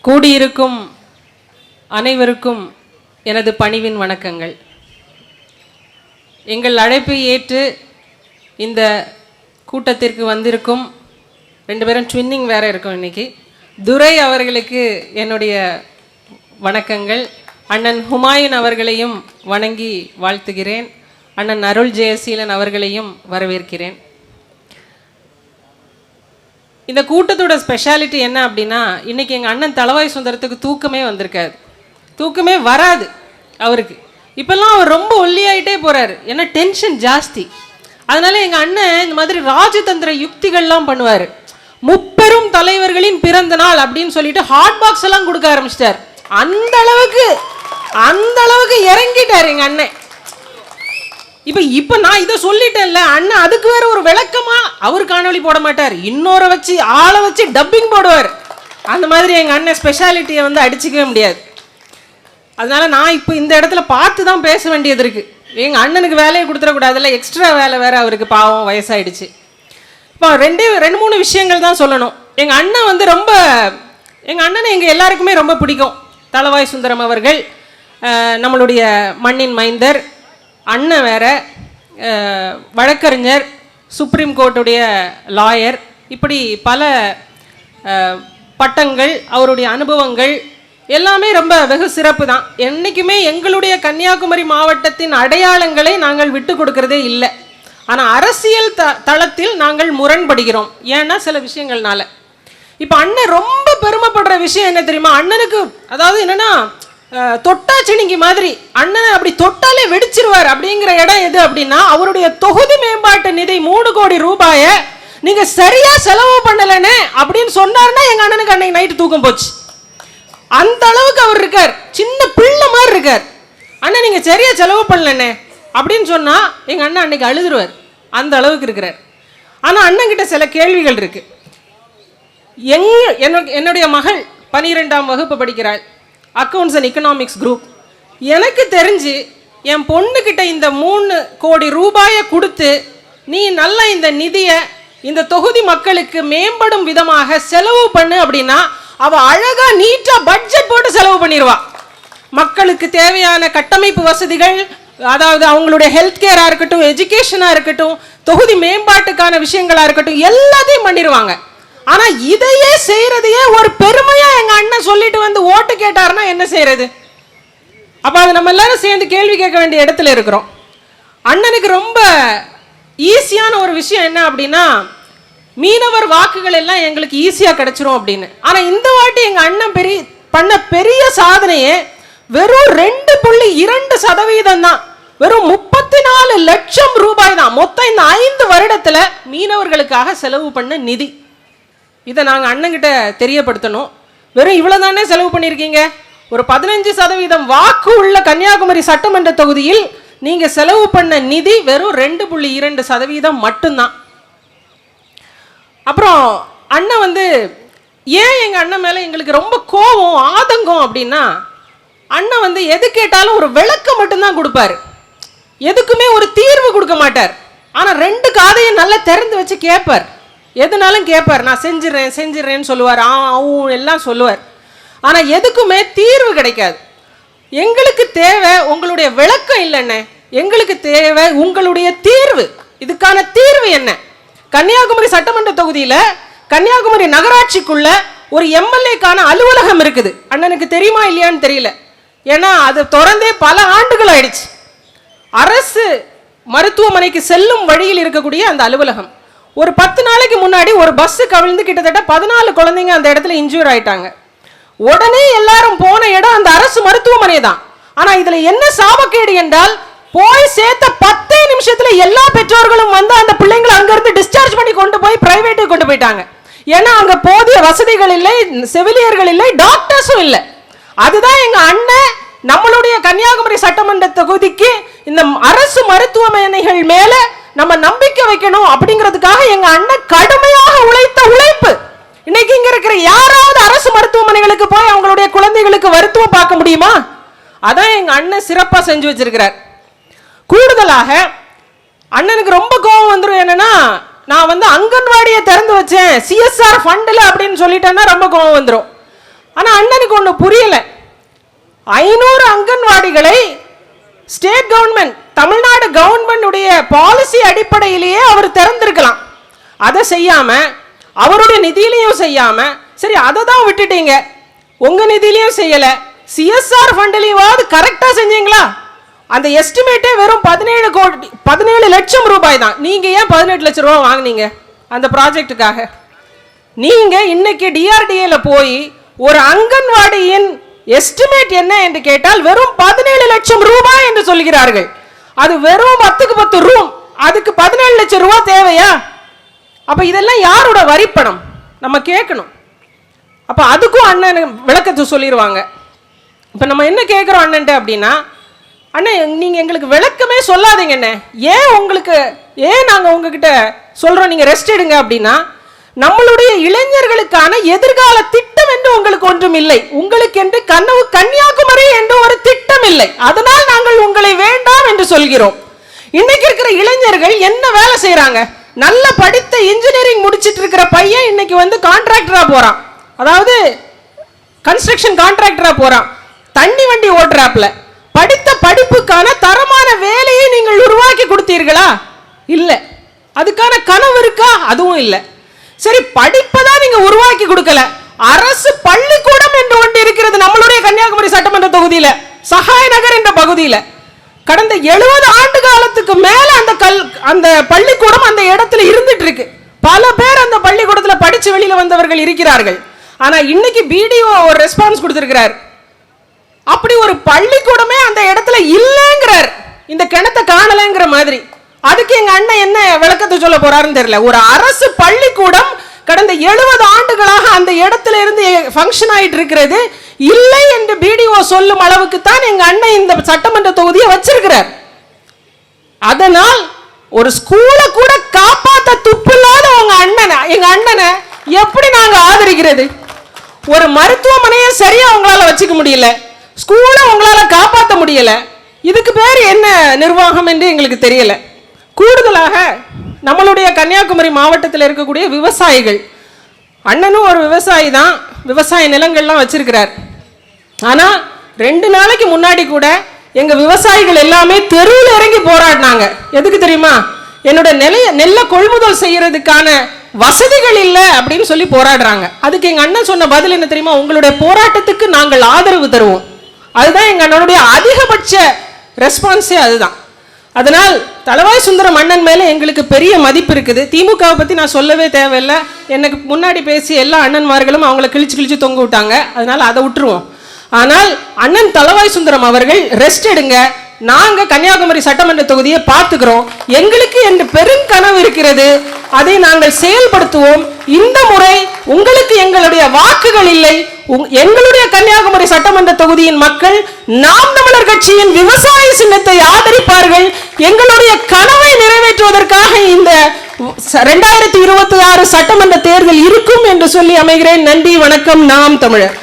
கூடியிருக்கும் அனைவருக்கும் எனது பணிவின் வணக்கங்கள். எங்கள் அழைப்பை ஏற்று இந்த கூட்டத்திற்கு வந்திருக்கும் 2 பேரும் ட்வின்னிங் வேற இருக்கும் இன்னைக்கு. துரை அவர்களுக்கு என்னுடைய வணக்கங்கள். அண்ணன் ஹுமாயூன் அவர்களையும் வணங்கி வாழ்த்துகிறேன். அண்ணன் அருள் ஜெயசீலன் அவர்களையும் வரவேற்கிறேன். இந்த கூட்டத்தோட ஸ்பெஷாலிட்டி என்ன அப்படின்னா, இன்றைக்கி எங்கள் அண்ணன் தளவாய் சுந்தரத்துக்கு தூக்கமே வந்திருக்காது, தூக்கமே வராது அவருக்கு. இப்போல்லாம் அவர் ரொம்ப ஒல்லியாயிட்டே போகிறாரு, ஏன்னா டென்ஷன் ஜாஸ்தி. அதனால எங்கள் அண்ணன் இந்த மாதிரி ராஜதந்திர யுக்திகள்லாம் பண்ணுவார். முப்பெரும் தலைவர்களின் பிறந்த நாள் அப்படின்னு சொல்லிட்டு ஹாட் பாக்ஸ் எல்லாம் கொடுக்க ஆரம்பிச்சிட்டார். அந்த அளவுக்கு இறங்கிட்டார் எங்கள் அண்ணன். இப்போ நான் இதை சொல்லிட்டேன்ல, அண்ணன் அதுக்கு வேற ஒரு விளக்கமா அவர் காணொலி போட மாட்டார், இன்னொரு வச்சு ஆளை வச்சு டப்பிங் போடுவார். அந்த மாதிரி எங்கள் அண்ணன் ஸ்பெஷாலிட்டியை வந்து அடிச்சுக்கவே முடியாது. அதனால நான் இப்போ இந்த இடத்துல பார்த்து தான் பேச வேண்டியது இருக்கு. எங்கள் அண்ணனுக்கு வேலையை கொடுத்துடக்கூடாதுல்ல, எக்ஸ்ட்ரா வேலை வேற அவருக்கு, பாவம் வயசாயிடுச்சு. இப்போ 2-3 விஷயங்கள் தான் சொல்லணும். எங்கள் அண்ணன் வந்து எங்கள் அண்ணனை எங்கள் எல்லாருக்குமே ரொம்ப பிடிக்கும். தளவாய் சுந்தரம் அவர்கள் நம்மளுடைய மண்ணின் மைந்தர், அண்ணன் வேற வழக்கறிஞர், சுப்ரீம் கோர்ட்டுடைய லாயர், இப்படி பல பட்டங்கள், அவருடைய அனுபவங்கள் எல்லாமே ரொம்ப வெகு சிறப்பு தான். என்றைக்குமே எங்களுடைய கன்னியாகுமரி மாவட்டத்தின் அடையாளங்களை நாங்கள் விட்டு கொடுக்கறதே இல்லை. ஆனால் அரசியல் தளத்தில் நாங்கள் முரண்படுகிறோம். ஏன்னா சில விஷயங்கள்னால. இப்போ அண்ணன் ரொம்ப பெருமைப்படுற விஷயம் என்ன தெரியுமா? அண்ணனுக்கு அதாவது என்னன்னா, தொட்டாச்சினிங்கி மாதிரி அண்ணனை அப்படி தொட்டாலே வெடிச்சிருவார் அப்படிங்கிற இடம் எது அப்படின்னா, அவருடைய தொகுதி மேம்பாட்டு நிதி 3 கோடி ரூபாயை நீங்க சரியா செலவு பண்ணலன்னு அப்படின்னு சொன்னார்னா எங்க அண்ணனுக்கு அன்னைக்கு நைட்டு தூக்கம் போச்சு. அந்த அளவுக்கு அவர் இருக்கார், சின்ன பிள்ளை மாதிரி இருக்கார். அண்ணன் நீங்க சரியா செலவு பண்ணலன்னு அப்படின்னு சொன்னா எங்க அண்ணன் அன்னைக்கு அழுதுருவார், அந்த அளவுக்கு இருக்கிறார். ஆனா அண்ணன் கிட்ட சில கேள்விகள் இருக்கு. என்னுடைய மகள் 12ஆம் வகுப்பு படிக்கிறாள், அக்கௌண்ட்ஸ் அண்ட் எக்கனாமிக்ஸ் குரூப். எனக்கு தெரிஞ்சு என் பொண்ணுக்கிட்ட இந்த 3 கோடி ரூபாயை கொடுத்து நீ நல்ல இந்த நிதியை இந்த தொகுதி மக்களுக்கு மேம்படும் விதமாக செலவு பண்ணு அப்படின்னா அவ அழகா நீட்டா பட்ஜெட் போட்டு செலவு பண்ணிடுவா. மக்களுக்கு தேவையான கட்டமைப்பு வசதிகள், அதாவது அவங்களுடைய ஹெல்த் கேரா இருக்கட்டும், எஜுகேஷனா இருக்கட்டும், தொகுதி மேம்பாட்டுக்கான விஷயங்களா இருக்கட்டும், எல்லாத்தையும் பண்ணிடுவாங்க. ஆனா இதையே செய்யறதையே ஒரு பெருமையா எங்க அண்ணன் சொல்லிட்டு வந்து ஓட்டு கேட்டாருன்னா என்ன செய்யறது? அப்ப அது நம்ம எல்லாரும் சேர்ந்து கேள்வி கேட்க வேண்டிய இடத்துல இருக்கிறோம். அண்ணனுக்கு ரொம்ப ஈஸியான ஒரு விஷயம் என்ன அப்படின்னா, மீனவர் வாக்குகள் எல்லாம் எங்களுக்கு ஈஸியா கிடைச்சிரும் அப்படின்னு. ஆனா இந்த வாட்டி எங்க அண்ணன் பண்ண பெரிய சாதனையே வெறும் 2.2% தான். வெறும் 34 லட்சம் ரூபாய் தான் மொத்தம் இந்த 5 வருடத்துல மீனவர்களுக்காக செலவு பண்ண நிதி. இதை நாங்கள் அண்ணங்கிட்ட தெரியப்படுத்தணும். வெறும் இவ்வளோ தானே செலவு பண்ணியிருக்கீங்க? ஒரு 15% வாக்கு உள்ள கன்னியாகுமரி சட்டமன்ற தொகுதியில் நீங்கள் செலவு பண்ண நிதி வெறும் 2.2% மட்டும்தான். அப்புறம் அண்ணன் வந்து ஏன் எங்கள் அண்ணன் மேலே எங்களுக்கு ரொம்ப கோபம், ஆதங்கம் அப்படின்னா, அண்ணன் வந்து எது கேட்டாலும் ஒரு விளக்கம் மட்டும்தான் கொடுப்பாரு, எதுக்குமே ஒரு தீர்வு கொடுக்க மாட்டார். ஆனால் 2 காதையும் நல்லா திறந்து வச்சு கேட்பார், எதுனாலும் கேட்பார். நான் செஞ்சிடறேன்னு சொல்லுவார், எல்லாம் சொல்லுவார். ஆனால் எதுக்குமே தீர்வு கிடைக்காது. எங்களுக்கு தேவை உங்களுடைய விளக்கம் இல்லைண்ணே, எங்களுக்கு தேவை உங்களுடைய தீர்வு. இதுக்கான தீர்வு என்ன? கன்னியாகுமரி சட்டமன்ற தொகுதியில் கன்னியாகுமரி நகராட்சிக்குள்ள ஒரு எம்எல்ஏக்கான அலுவலகம் இருக்குது. அண்ணனுக்கு தெரியுமா இல்லையான்னு தெரியல, ஏன்னா அது திறந்தே பல ஆண்டுகள் ஆயிடுச்சு. அரசு மருத்துவமனைக்கு செல்லும் வழியில் இருக்கக்கூடிய அந்த அலுவலகம், ஒரு 10 நாளைக்கு முன்னாடி ஒரு பஸ் கவிழ்ந்து கிட்டத்தட்ட 14 குழந்தைங்க அந்த இடத்துல இன்ஜூர் ஆயிட்டாங்க. உடனே எல்லாரும் போன இடம் அந்த அரசு மருத்துவமனை தான். ஆனா இதுல என்ன சாபக்கேடு என்றால், போய் சேர்த்த 10 நிமிஷத்துல எல்லா பெற்றோர்களும் வந்து அந்த பிள்ளைங்களை அங்கிருந்து டிஸ்சார்ஜ் பண்ணி கொண்டு போய் பிரைவேட்டுக்கு கொண்டு போயிட்டாங்க. ஏன்னா அங்க போதிய வசதிகள் இல்லை, செவிலியர்கள் இல்லை, டாக்டர்ஸும் இல்லை. அதுதான் எங்க அண்ணன் நம்மளுடைய கன்னியாகுமரி சட்டமன்ற தொகுதிக்கு இந்த அரசு மருத்துவமனைகள் மேல நம்ம நம்பிக்கை வைக்கணும் அப்படிங்கிறதுக்காக எங்க அண்ணன் கடுமையாக உழைத்த உழைப்பு. இன்னைக்கு இங்க இருக்கிற யாராவது அரசு மருத்துவமனைகளுக்கு போய் அவங்களுடைய குழந்தைகளுக்கு மருத்துவம் பார்க்க முடியுமா? அதான் எங்க அண்ணன் சிறப்பா செஞ்சு வச்சிருக்கிறார். கூடுதலாக அண்ணனுக்கு ரொம்ப கோபம் வந்துடும். என்னன்னா, நான் வந்து அங்கன்வாடியை திறந்து வச்சேன் சிஎஸ்ஆர் ஃபண்டில் அப்படின்னு சொல்லிட்டேன்னா ரொம்ப கோபம் வந்துடும். ஆனா அண்ணனுக்கு ஒண்ணு புரியல. 500 அங்கன்வாடிகளை ஸ்டேட் கவர்மெண்ட், தமிழ்நாடு கவர்மெண்ட் உடைய பாலிசி அடிப்படையிலேயே அவர் திறந்திருக்கலாம். அதை செய்யாம, அவருடைய நிதியிலையும் செய்யாம, சரி அதை தான் விட்டுட்டீங்க, உங்க நிதியிலையும் செய்யல, சிஎஸ்ஆர் ஃபண்ட்லயாவது கரெக்டா செஞ்சீங்களா? அந்த எஸ்டிமேட்டே வெறும் 17 லட்சம் ரூபாய் தான். நீங்க ஏன் 18 லட்சம் ரூபாய் வாங்குனீங்க அந்த ப்ராஜெக்டுக்காக? நீங்க இன்னைக்கு டிஆர்டிஏல போய் ஒரு அங்கன்வாடியின் எஸ்டிமேட் என்ன என்று கேட்டால் வெறும் 17 லட்சம் ரூபாய் என்று சொல்கிறார்கள். அது வெறும் 10க்கு 10 ரூம், அதுக்கு 17 லட்சம் ரூபாய் தேவையா? அப்ப இதெல்லாம் யாரோட வரிப்பணம் நம்ம கேட்கணும். அப்ப அதுக்கும் அண்ணன் விளக்கத்தை சொல்லிடுவாங்க. இப்ப நம்ம என்ன கேட்கிறோம் அண்ணன்ட்ட அப்படின்னா, அண்ணன் நீங்க எங்களுக்கு விளக்கமே சொல்லாதீங்க அண்ணே, ஏன் நாங்க உங்ககிட்ட சொல்றோம் நீங்க ரெஸ்ட் எடுங்க அப்படின்னா, நம்மளுடைய இளைஞர்களுக்கான எதிர்கால திட்டம் என்று உங்களுக்கு ஒன்றும் இல்லை, உங்களுக்கு என்று கனவு கன்னியாகுமரி என்று ஒரு திட்டம் இல்லை, அதனால் நாங்கள் உங்களை வேண்டாம் என்று சொல்கிறோம். இன்னைக்கு இருக்கிற இளைஞர்கள் என்ன வேலை செய்யறாங்க? நல்ல படித்த இன்ஜினியரிங் முடிச்சிட்டு இருக்கிற பையன் இன்னைக்கு வந்து கான்ட்ராக்டரா போறான், அதாவது கன்ஸ்ட்ரக்ஷன் கான்ட்ராக்டரா போறான், தண்ணி வண்டி ஓட்டுறாப்ல. படித்த படிப்புக்கான தரமான வேலையை நீங்கள் உருவாக்கி கொடுத்தீர்களா? இல்ல. அதுக்கான கனவு இருக்கா? அதுவும் இல்லை. சரி, படிப்பதான் நீங்க உருவாக்கி கொடுக்கல. அரசு பள்ளிக்கூடம் என்று ஒன்று இருக்கிறது நம்மளுடைய கன்னியாகுமரி சட்டமன்ற தொகுதியில, சகாய் நகர் என்ற பகுதியில. கடந்த 70 ஆண்டு காலத்துக்கு மேல அந்த பள்ளிக்கூடம் அந்த இடத்துல இருந்துட்டு இருக்கு. பல பேர் அந்த பள்ளிக்கூடத்துல படிச்சு வெளியில வந்தவர்கள் இருக்கிறார்கள். ஆனா இன்னைக்கு பிடிஓ ஒரு ரெஸ்பான்ஸ் கொடுத்திருக்கிறார், அப்படி ஒரு பள்ளிக்கூடமே அந்த இடத்துல இல்லைங்கிறார், இந்த கிணத்தை காணலைங்கிற மாதிரி. அதுக்கு எங்க அண்ணன் என்ன விளக்கத்தை சொல்ல போறாருன்னு தெரியல. ஒரு அரசு பள்ளிக்கூடம் கடந்த 70 ஆண்டுகளாக அந்த இடத்துல இருந்து ஃபங்க்ஷன் ஆயிட்டு இருக்கிறது இல்லை என்று பிடிஓ சொல்லும் அளவுக்கு தான் எங்க அண்ணன் இந்த சட்டமன்ற தொகுதியை வச்சிருக்கிறார். அதனால் ஒரு ஸ்கூலை கூட காப்பாற்ற துப்பில்லாத எங்க அண்ணனை எப்படி நாங்க ஆதரிக்கிறது? ஒரு மருத்துவமனையை சரியா உங்களால வச்சுக்க முடியல, ஸ்கூலை உங்களால காப்பாற்ற முடியல, இதுக்கு பேர் என்ன நிர்வாகம் என்று எங்களுக்கு தெரியல. கூடுதலாக நம்மளுடைய கன்னியாகுமரி மாவட்டத்தில் இருக்கக்கூடிய விவசாயிகள், அண்ணனும் ஒரு விவசாயி தான், விவசாய நிலங்கள்லாம் வச்சிருக்கிறார். ஆனா 2 நாளைக்கு முன்னாடி கூட எங்க விவசாயிகள் எல்லாமே தெருவில் இறங்கி போராடினாங்க. எதுக்கு தெரியுமா? என்னோட நெல்லை கொள்முதல் செய்யறதுக்கான வசதிகள் இல்லை அப்படின்னு சொல்லி போராடுறாங்க. அதுக்கு எங்க அண்ணன் சொன்ன பதில் என்ன தெரியுமா? உங்களுடைய போராட்டத்துக்கு நாங்கள் ஆதரவு தருவோம். அதுதான் எங்க அண்ணனுடைய அதிகபட்ச ரெஸ்பான்ஸே அதுதான். அதனால் தளவாய் சுந்தரம் அண்ணன் மேல எங்களுக்கு பெரிய மதிப்பு இருக்குது. திமுகவை பத்தி நான் சொல்லவே தேவையில்லை, எனக்கு முன்னாடி பேசி எல்லா அண்ணன்மார்களும் அவங்கள கிழிச்சு தொங்க விட்டாங்க, அதனால அதை விட்டுருவோம். ஆனால் அண்ணன் தளவாய் சுந்தரம் அவர்கள் ரெஸ்ட் எடுங்க, நாங்க கன்னியாகுமரி சட்டமன்ற தொகுதியை பார்த்துக்கிறோம், எங்களுக்கு என்று பெருங்கனவு இருக்கிறது, அதை நாங்கள் செயல்படுத்துவோம். இந்த முறை உங்களுக்கு எங்களுடைய வாக்குகள் இல்லை, எங்களுடைய கன்னியாகுமரி சட்டமன்ற தொகுதியின் மக்கள் நாம் தமிழர் கட்சியின் விவசாய சின்னத்தை ஆதரிப்பார்கள். எங்களுடைய கனவை நிறைவேற்றுவதற்காக இந்த 2026 சட்டமன்ற தேர்தல் இருக்கும் என்று சொல்லி அமைகிறேன். நன்றி, வணக்கம். நாம் தமிழர்.